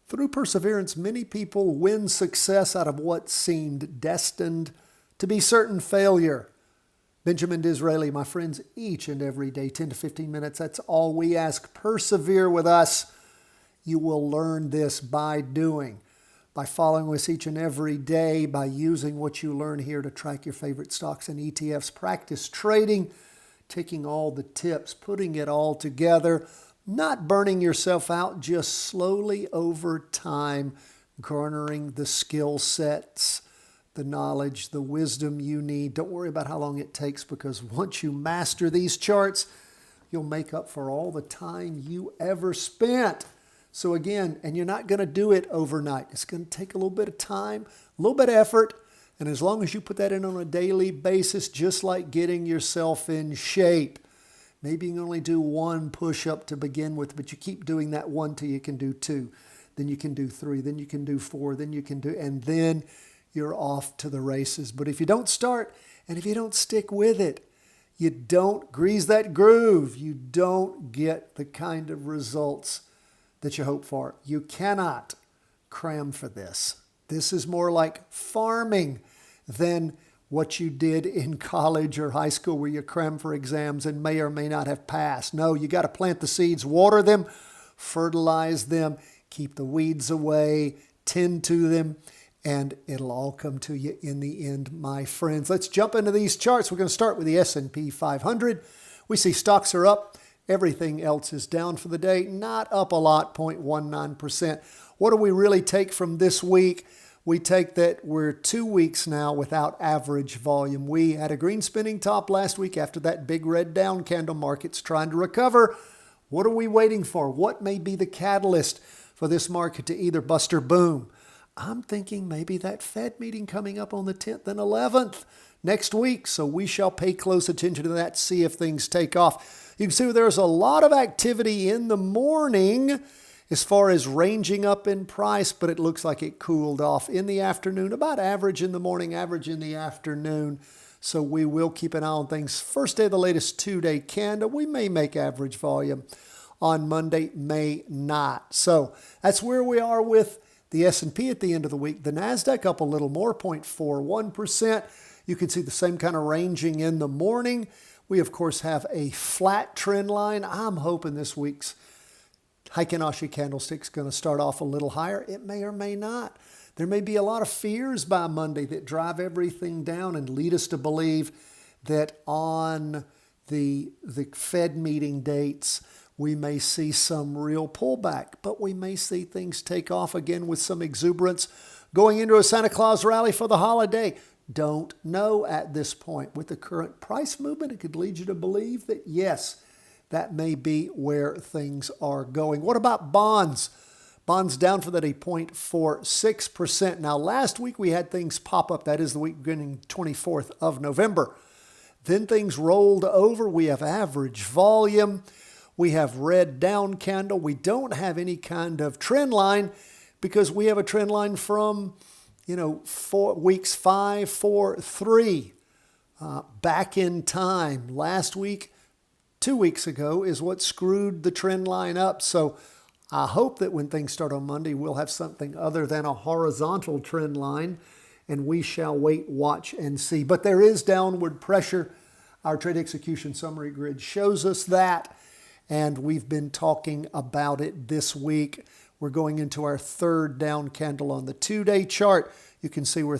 Through perseverance, many people win success out of what seemed destined to be certain failure. Benjamin Disraeli, my friends, each and every day, 10 to 15 minutes, that's all we ask. Persevere with us. You will learn this by doing, by following us each and every day, by using what you learn here to track your favorite stocks and ETFs. Practice trading, taking all the tips, putting it all together, not burning yourself out, just slowly over time, garnering the skill sets, the knowledge, the wisdom you need. Don't worry about how long it takes, because once you master these charts, you'll make up for all the time you ever spent. So again, and you're not going to do it overnight. It's going to take a little bit of time, a little bit of effort. And as long as you put that in on a daily basis, just like getting yourself in shape, maybe you can only do one push-up to begin with, but you keep doing that one till you can do two. Then you can do three. Then you can do four. Then you can do, and then you're off to the races. But if you don't start, and if you don't stick with it, you don't grease that groove, you don't get the kind of results that you hope for. You cannot cram for this. This is more like farming than what you did in college or high school, where you cram for exams and may or may not have passed. No, you got to plant the seeds, water them, fertilize them, keep the weeds away, tend to them, and it'll all come to you in the end, my friends. Let's jump into these charts. We're going to start with the S&P 500. We see stocks are up. Everything else is down for the day. Not up a lot, 0.19%. What do we really take from this week? We take that we're 2 weeks now without average volume. We had a green spinning top last week after that big red down candle. Market's trying to recover. What are we waiting for? What may be the catalyst for this market to either bust or boom? I'm thinking maybe that Fed meeting coming up on the 10th and 11th next week. So we shall pay close attention to that, see if things take off. You can see there's a lot of activity in the morning as far as ranging up in price, but it looks like it cooled off in the afternoon, about average in the morning, average in the afternoon. So we will keep an eye on things. First day of the latest 2-day candle, we may make average volume on Monday, may not. So that's where we are with the S&P at the end of the week. The NASDAQ up a little more, 0.41%. You can see the same kind of ranging in the morning. We, of course, have a flat trend line. I'm hoping this week's Heikin-Ashi candlestick is going to start off a little higher. It may or may not. There may be a lot of fears by Monday that drive everything down and lead us to believe that on the Fed meeting dates, we may see some real pullback, but we may see things take off again with some exuberance going into a Santa Claus rally for the holiday. Don't know at this point. With the current price movement, it could lead you to believe that, yes, that may be where things are going. What about bonds? Bonds down for that 0.46%. Now, last week we had things pop up. That is the week beginning 24th of November. Then things rolled over. We have average volume. We have red down candle. We don't have any kind of trend line because we have a trend line from weeks 5, 4, 3, back in time. Last week, 2 weeks ago, is what screwed the trend line up. So I hope that when things start on Monday, we'll have something other than a horizontal trend line, and we shall wait, watch, and see. But there is downward pressure. Our trade execution summary grid shows us that, and we've been talking about it this week. We're going into our third down candle on the 2-day chart. You can see where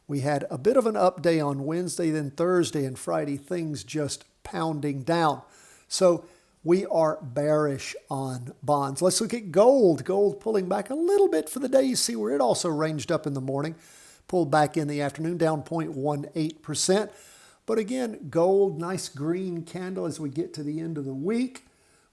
we had a bit of an up day on Wednesday, then Thursday and Friday, things just pounding down. So we are bearish on bonds. Let's look at gold. Gold pulling back a little bit for the day. You see where it also ranged up in the morning, pulled back in the afternoon, down 0.18%. But again, gold, nice green candle as we get to the end of the week.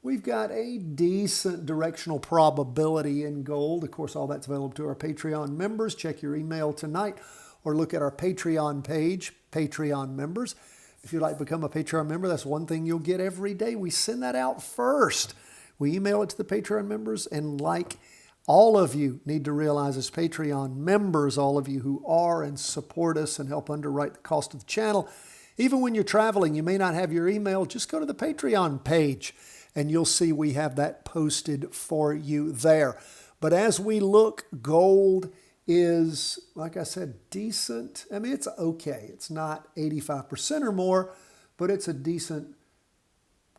We've got a decent directional probability in gold. Of course, all that's available to our Patreon members. Check your email tonight or look at our Patreon page, Patreon members. If you'd like to become a Patreon member, that's one thing you'll get every day. We send that out first. We email it to the Patreon members, and like all of you need to realize as Patreon members, all of you who are and support us and help underwrite the cost of the channel, even when you're traveling, you may not have your email, just go to the Patreon page and you'll see we have that posted for you there. But as we look, gold is, like I said, decent. I mean, it's okay. It's not 85% or more, but it's a decent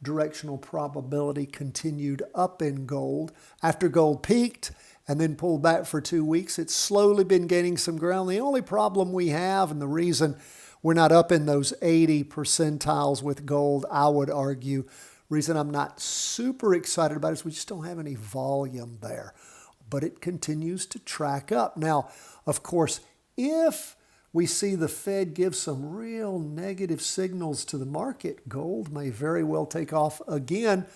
directional probability continued up in gold. After gold peaked and then pulled back for 2 weeks, it's slowly been gaining some ground. The only problem we have, and the reason we're not up in those 80 percentiles with gold, I would argue, reason I'm not super excited about it is we just don't have any volume there. But it continues to track up. Now, of course, if we see the Fed give some real negative signals to the market, gold may very well take off again.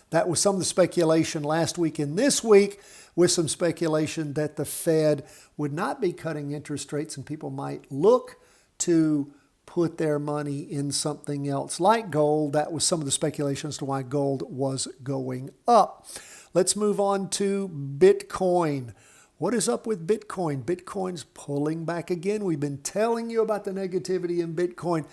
That was some of the speculation last week and this week, with some speculation that the Fed would not be cutting interest rates and people might look to put their money in something else like gold. That was some of the speculation as to why gold was going up. Let's move on to Bitcoin. What is up with Bitcoin? Bitcoin's pulling back again. We've been telling you about the negativity in Bitcoin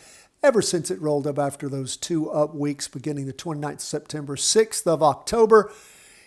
ever since it rolled up after those 2 up weeks beginning the 29th of September, 6th of October.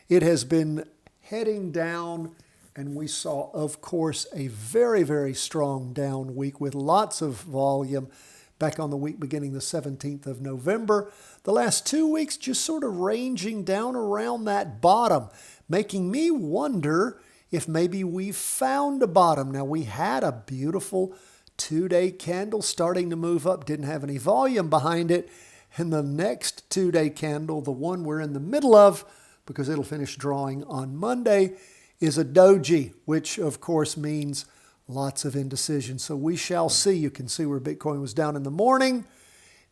It has been heading down, and we saw, of course, a very, very strong down week with lots of volume back on the week beginning the 17th of November. The last 2 weeks just sort of ranging down around that bottom, making me wonder if maybe we've found a bottom. Now, we had a beautiful 2-day candle starting to move up, didn't have any volume behind it. And the next 2-day candle, the one we're in the middle of, because it'll finish drawing on Monday, is a doji, which of course means lots of indecision. So we shall see. You can see where Bitcoin was down in the morning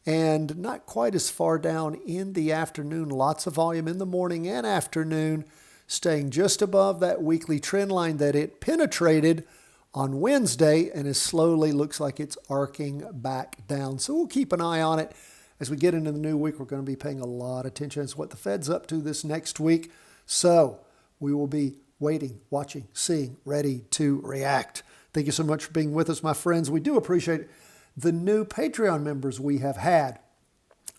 and not quite as far down in the afternoon. Lots of volume in the morning and afternoon, staying just above that weekly trend line that it penetrated on Wednesday, and it slowly looks like it's arcing back down. So we'll keep an eye on it. As we get into the new week, we're going to be paying a lot of attention to what the Fed's up to this next week. So we will be waiting, watching, seeing, ready to react. Thank you so much for being with us, my friends. We do appreciate the new Patreon members we have had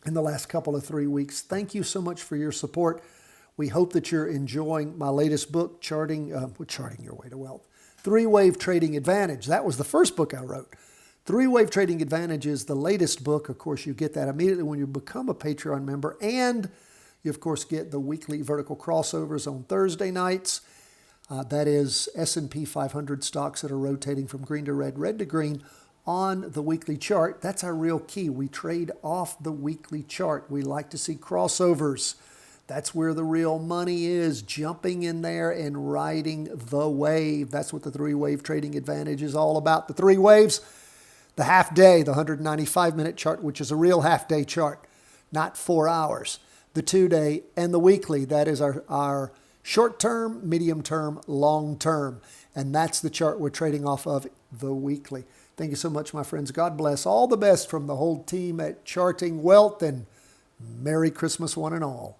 in the last couple of 3 weeks. Thank you so much for your support. We hope that you're enjoying my latest book, Charting Your Way to Wealth. 3-Wave Trading Advantage. That was the first book I wrote. 3-Wave Trading Advantage is the latest book. Of course, you get that immediately when you become a Patreon member. And you, of course, get the weekly vertical crossovers on Thursday nights. That is S&P 500 stocks that are rotating from green to red to green on the weekly chart. That's our real key. We trade off the weekly chart. We like to see crossovers. That's where the real money is, jumping in there and riding the wave. That's what the 3-Wave Trading Advantage is all about. The 3 waves, the half day, the 195-minute chart, which is a real half-day chart, not 4 hours. The 2-day and the weekly, that is our short-term, medium-term, long-term. And that's the chart we're trading off of, the weekly. Thank you so much, my friends. God bless. All the best from the whole team at Charting Wealth, and Merry Christmas, one and all.